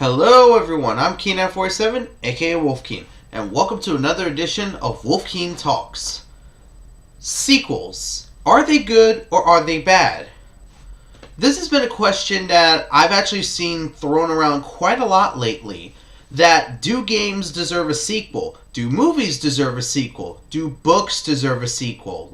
Hello everyone, I'm Keen947, aka Wolfkeen, and welcome to another edition of Wolfkeen Talks. Sequels. Are they good or are they bad? This has been a question that I've actually seen thrown around quite a lot lately. That do games deserve a sequel? Do movies deserve a sequel? Do books deserve a sequel?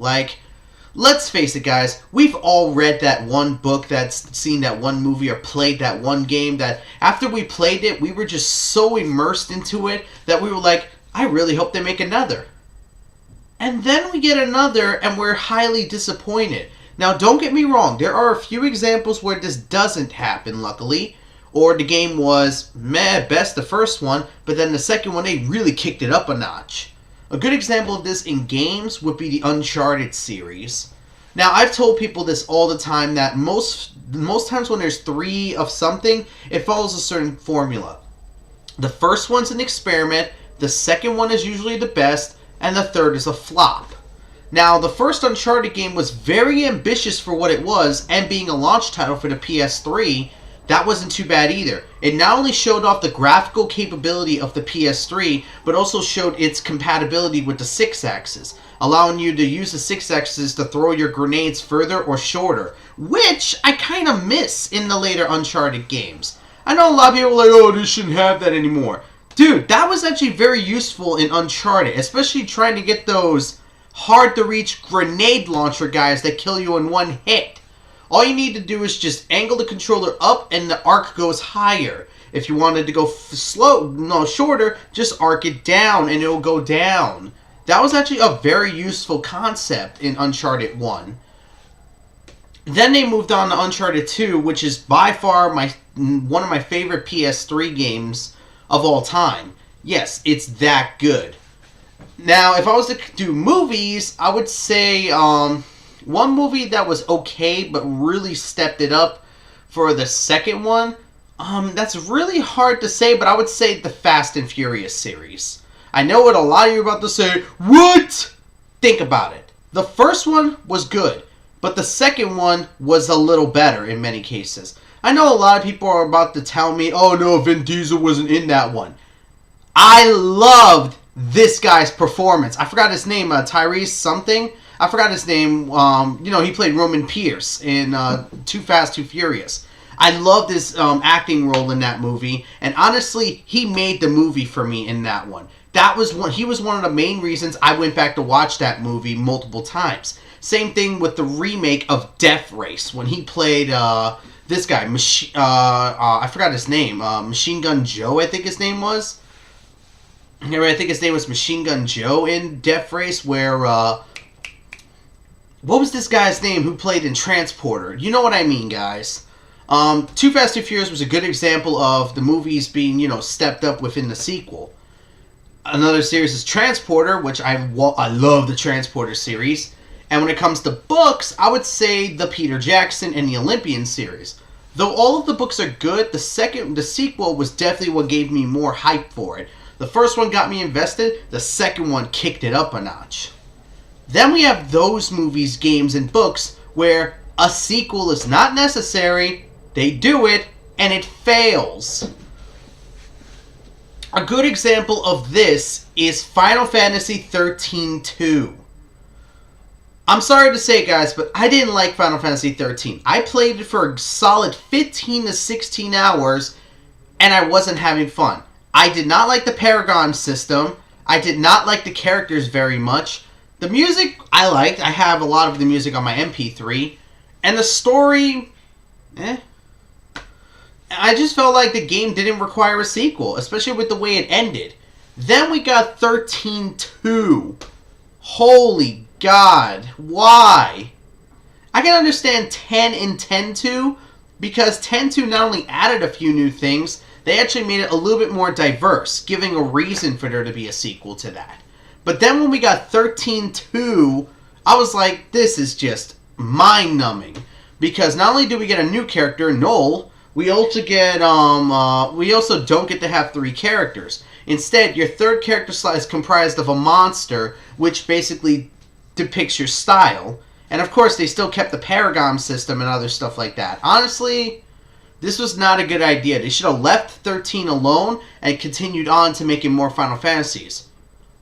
Let's face it, guys, we've all read that one book, that's seen that one movie, or played that one game that after we played it, we were just so immersed into it that we were like, I really hope they make another. And then we get another and we're highly disappointed. Now, don't get me wrong, there are a few examples where this doesn't happen, luckily. Or the game was meh, best the first one, but then the second one, they really kicked it up a notch. A good example of this in games would be the Uncharted series. Now, I've told people this all the time that most times when there's three of something, it follows a certain formula. The first one's an experiment, the second one is usually the best, and the third is a flop. Now, the first Uncharted game was very ambitious for what it was, and being a launch title for the PS3, that wasn't too bad either. It not only showed off the graphical capability of the PS3, but also showed its compatibility with the 6-axis, allowing you to use the 6-axis to throw your grenades further or shorter, which I kind of miss in the later Uncharted games. I know a lot of people are like, oh, this shouldn't have that anymore. Dude, that was actually very useful in Uncharted, especially trying to get those hard-to-reach grenade launcher guys that kill you in one hit. All you need to do is just angle the controller up and the arc goes higher. If you wanted to go shorter, just arc it down and it will go down. That was actually a very useful concept in Uncharted 1. Then they moved on to Uncharted 2, which is by far one of my favorite PS3 games of all time. Yes, it's that good. Now, if I was to do movies, I would say one movie that was okay but really stepped it up for the second one, that's really hard to say, but I would say the Fast and Furious series. I know what a lot of you are about to say. What? Think about it. The first one was good, but the second one was a little better in many cases. I know a lot of people are about to tell me, oh no, Vin Diesel wasn't in that one. I loved this guy's performance. I forgot his name, Tyrese something. I forgot his name. He played Roman Pierce in Too Fast, Too Furious. I loved his acting role in that movie, and honestly, he made the movie for me in that one. He was one of the main reasons I went back to watch that movie multiple times. Same thing with the remake of Death Race, when he played this guy, I forgot his name, Machine Gun Joe, I think his name was. I think his name was Machine Gun Joe in Death Race, where, what was this guy's name who played in Transporter? You know what I mean, guys. Too Fast, Too Furious was a good example of the movies being, stepped up within the sequel. Another series is Transporter, which I love the Transporter series. And when it comes to books, I would say the Peter Jackson and the Olympian series. Though all of the books are good, the sequel was definitely what gave me more hype for it. The first one got me invested, the second one kicked it up a notch. Then we have those movies, games, and books where a sequel is not necessary, they do it, and it fails. A good example of this is Final Fantasy 13-2. I'm sorry to say, guys, but I didn't like Final Fantasy 13. I played it for a solid 15 to 16 hours, and I wasn't having fun. I did not like the Paragon system. I did not like the characters very much. The music, I liked. I have a lot of the music on my MP3. And the story, I just felt like the game didn't require a sequel, especially with the way it ended. Then we got 13-2. Holy God, why? I can understand 10 and 10-2, because 10-2 not only added a few new things, they actually made it a little bit more diverse, giving a reason for there to be a sequel to that. But then when we got 13-2, I was like, this is just mind-numbing. Because not only do we get a new character, Noel, we also don't get to have 3 characters. Instead, your third character slot is comprised of a monster, which basically depicts your style. And of course, they still kept the Paragon system and other stuff like that. Honestly, This was not a good idea. They should have left 13 alone and continued on to making more Final Fantasies.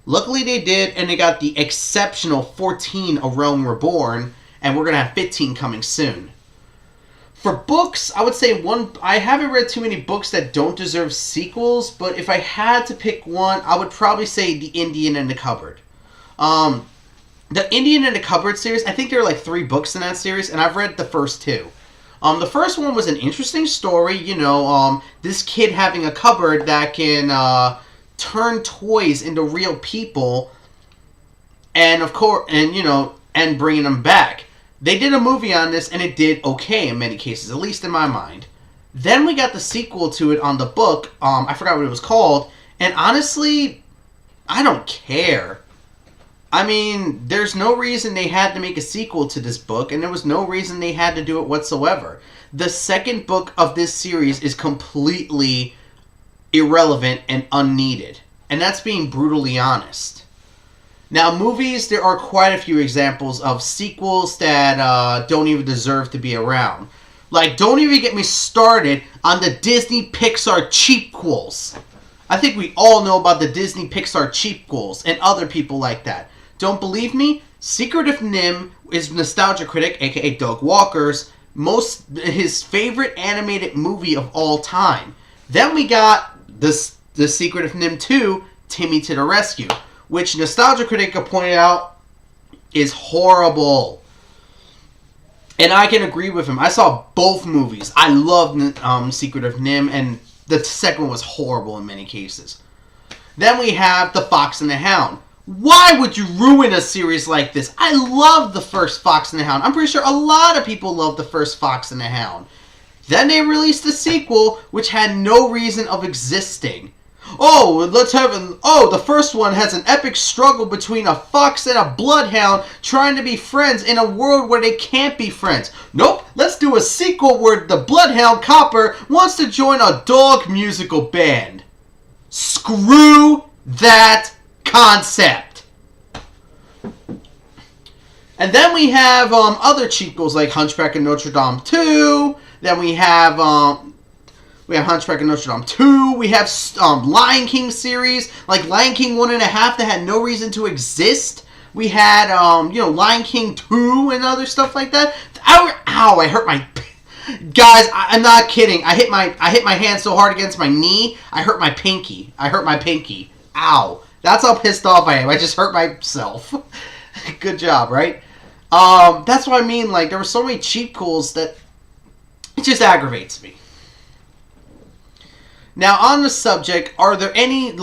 Luckily they did, and they got the exceptional 14 A Realm Reborn, and we're going to have 15 coming soon. For books, I would say I haven't read too many books that don't deserve sequels, but if I had to pick one, I would probably say The Indian in the Cupboard. The Indian in the Cupboard series, I think there are like 3 books in that series, and I've read the first 2. The first one was an interesting story, this kid having a cupboard that can turn toys into real people, and of course, and bringing them back. They did a movie on this, and it did okay in many cases, at least in my mind. Then we got the sequel to it on the book. I forgot what it was called, and honestly, I don't care. I mean, there's no reason they had to make a sequel to this book, and there was no reason they had to do it whatsoever. The second book of this series is completely irrelevant and unneeded, and that's being brutally honest. Now, movies, there are quite a few examples of sequels that don't even deserve to be around. Like, don't even get me started on the Disney Pixar cheapquels. I think we all know about the Disney Pixar cheapquels and other people like that. Don't believe me? Secret of Nim is Nostalgia Critic, aka Doug Walker's, his favorite animated movie of all time. Then we got The Secret of Nim 2, Timmy to the Rescue, which Nostalgia Critic pointed out is horrible. And I can agree with him. I saw both movies. I loved Secret of Nim, and the second one was horrible in many cases. Then we have The Fox and the Hound. Why would you ruin a series like this? I love the first Fox and the Hound. I'm pretty sure a lot of people love the first Fox and the Hound. Then they released a sequel, which had no reason of existing. The first one has an epic struggle between a fox and a bloodhound trying to be friends in a world where they can't be friends. Nope, let's do a sequel where the bloodhound Copper wants to join a dog musical band. Screw that concept. And then we have other cheapos like Hunchback of Notre Dame 2. Then we have Hunchback of Notre Dame 2. We have Lion King series, like Lion King 1.5 that had no reason to exist. We had, Lion King 2 and other stuff like that. Ow, I hurt my... Guys, I'm not kidding. I hit my hand so hard against my knee, I hurt my pinky. Ow. That's how pissed off I am. I just hurt myself. Good job, right? That's what I mean. Like, there were so many cheapquels that it just aggravates me. Now, on the subject, are there any,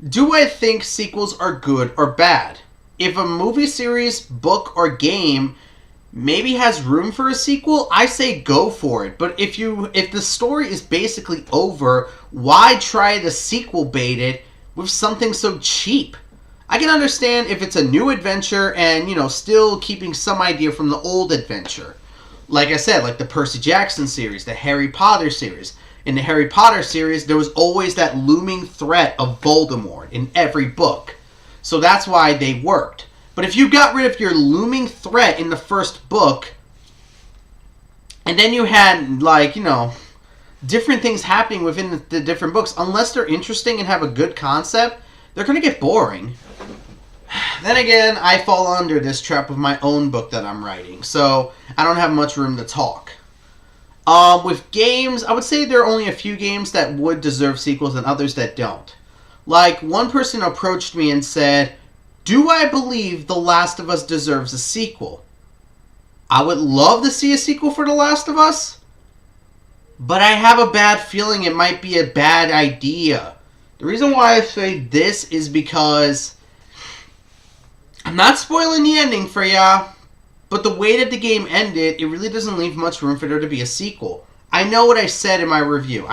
do I think sequels are good or bad? If a movie series, book, or game maybe has room for a sequel, I say go for it. But if the story is basically over, why try to sequel bait it with something so cheap? I can understand if it's a new adventure and, still keeping some idea from the old adventure. Like I said, like the Percy Jackson series, the Harry Potter series. In the Harry Potter series, there was always that looming threat of Voldemort in every book. So that's why they worked. But if you got rid of your looming threat in the first book, and then you had, different things happening within the different books, unless they're interesting and have a good concept, they're going to get boring. Then again, I fall under this trap of my own book that I'm writing, so I don't have much room to talk. With games, I would say there are only a few games that would deserve sequels and others that don't. Like, one person approached me and said, "Do I believe The Last of Us deserves a sequel?" I would love to see a sequel for The Last of Us, but I have a bad feeling it might be a bad idea. The reason why I say this is because I'm not spoiling the ending for ya, but the way that the game ended, it really doesn't leave much room for there to be a sequel. I know what I said in my review.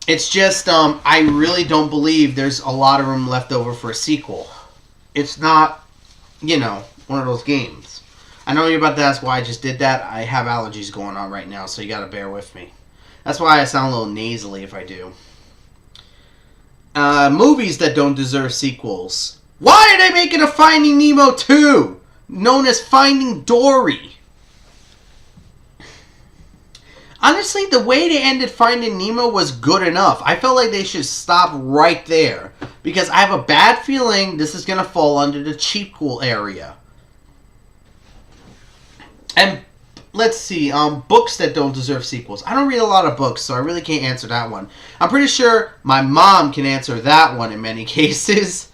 It's just, I really don't believe there's a lot of room left over for a sequel. It's not, one of those games. I know you're about to ask why I just did that. I have allergies going on right now, so you gotta bear with me. That's why I sound a little nasally if I do. Movies that don't deserve sequels. Why are they making a Finding Nemo 2? Known as Finding Dory. Honestly, the way they ended Finding Nemo was good enough. I felt like they should stop right there. Because I have a bad feeling this is going to fall under the cheap cool area. And let's see, books that don't deserve sequels. I don't read a lot of books, so I really can't answer that one. I'm pretty sure my mom can answer that one in many cases.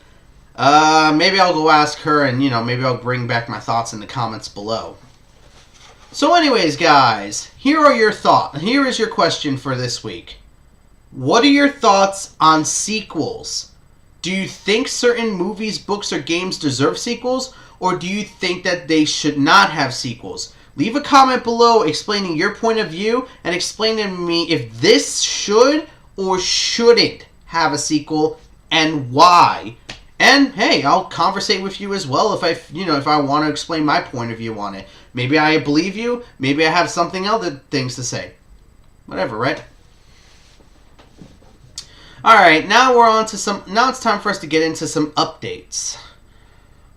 Maybe I'll go ask her and, maybe I'll bring back my thoughts in the comments below. So anyways, guys, here are your thoughts. Here is your question for this week. What are your thoughts on sequels? Do you think certain movies, books, or games deserve sequels? Or do you think that they should not have sequels? Leave a comment below explaining your point of view and explaining to me if this should or shouldn't have a sequel and why. And hey, I'll conversate with you as well if I want to explain my point of view on it. Maybe I believe you, maybe I have something other things to say. Whatever, right? Alright, now it's time for us to get into some updates.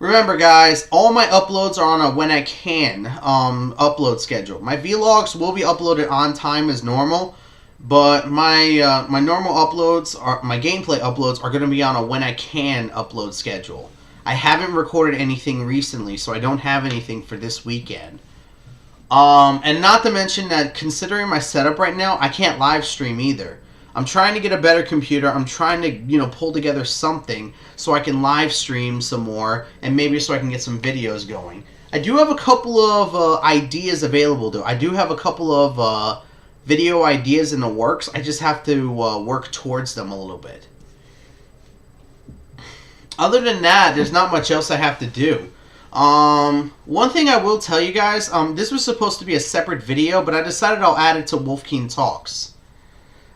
Remember guys, all my uploads are on a when I can upload schedule. My vlogs will be uploaded on time as normal, but my normal uploads, my gameplay uploads are going to be on a when I can upload schedule. I haven't recorded anything recently, so I don't have anything for this weekend. And not to mention that considering my setup right now, I can't live stream either. I'm trying to get a better computer. I'm trying to, pull together something so I can live stream some more and maybe so I can get some videos going. I do have a couple of ideas available though. I do have a couple of video ideas in the works. I just have to work towards them a little bit. Other than that, there's not much else I have to do. One thing I will tell you guys, this was supposed to be a separate video, but I decided I'll add it to Wolfkeen Talks.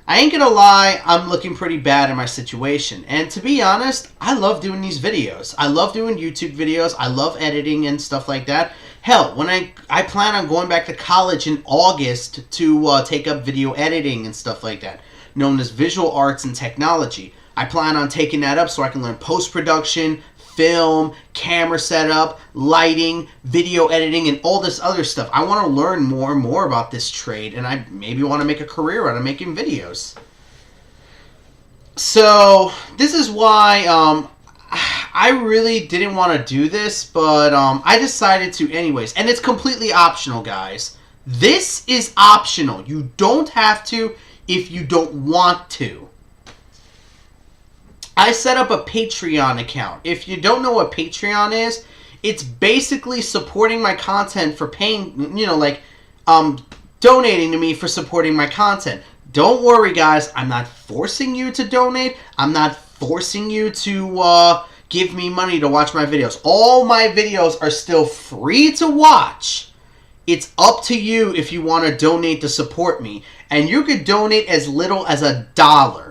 I ain't gonna lie, I'm looking pretty bad in my situation. And to be honest, I love doing these videos. I love doing YouTube videos. I love editing and stuff like that. Hell, when I plan on going back to college in August to take up video editing and stuff like that, known as visual arts and technology. I plan on taking that up so I can learn post-production, film, camera setup, lighting, video editing, and all this other stuff. I want to learn more and more about this trade, and I maybe want to make a career out of making videos. So, this is why I really didn't want to do this, but I decided to anyways. And it's completely optional, guys. This is optional. You don't have to if you don't want to. I set up a Patreon account. If you don't know what Patreon is, it's basically supporting my content for paying, donating to me for supporting my content. Don't worry, guys. I'm not forcing you to donate. I'm not forcing you to give me money to watch my videos. All my videos are still free to watch. It's up to you if you want to donate to support me. And you could donate as little as $1.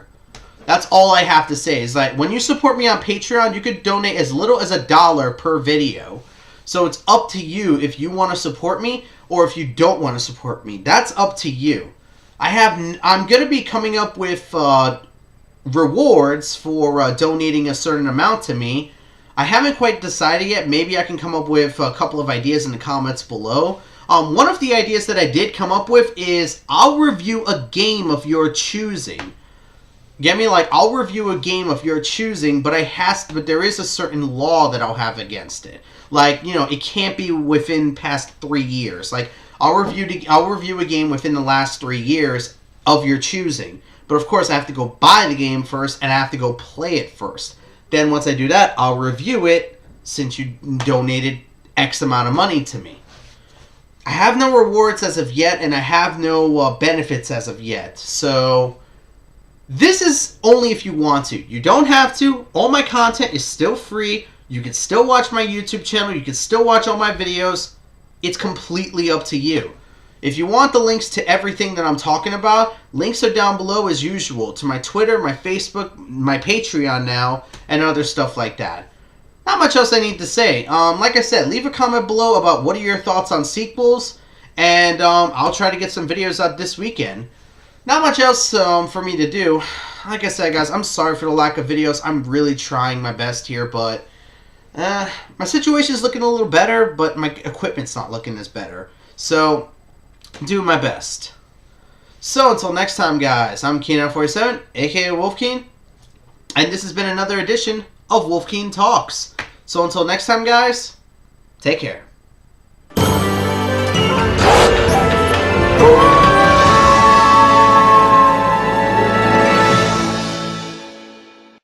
That's all I have to say. Is like when you support me on Patreon, you could donate as little as $1 per video. So it's up to you if you want to support me or if you don't want to support me. That's up to you. I'm going to be coming up with rewards for donating a certain amount to me. I haven't quite decided yet. Maybe I can come up with a couple of ideas in the comments below. One of the ideas that I did come up with is I'll review a game of your choosing. Get me? Like, I'll review a game of your choosing, but but there is a certain law that I'll have against it. Like, it can't be within past 3 years. Like, I'll review a game within the last 3 years of your choosing. But of course, I have to go buy the game first, and I have to go play it first. Then once I do that, I'll review it since you donated X amount of money to me. I have no rewards as of yet, and I have no benefits as of yet. So this is only if you want to. You don't have to. All my content is still free. You can still watch my YouTube channel. You can still watch all my videos. It's completely up to you. If you want the links to everything that I'm talking about, links are down below as usual. To my Twitter, my Facebook, my Patreon now, and other stuff like that. Not much else I need to say. Like I said, leave a comment below about what are your thoughts on sequels. And I'll try to get some videos out this weekend. Not much else for me to do. Like I said, guys, I'm sorry for the lack of videos. I'm really trying my best here, but my situation is looking a little better, but my equipment's not looking as better. So, do my best. So until next time, guys, I'm Keen947, aka Wolfkeen, and this has been another edition of Wolfkeen Talks. So until next time, guys, take care.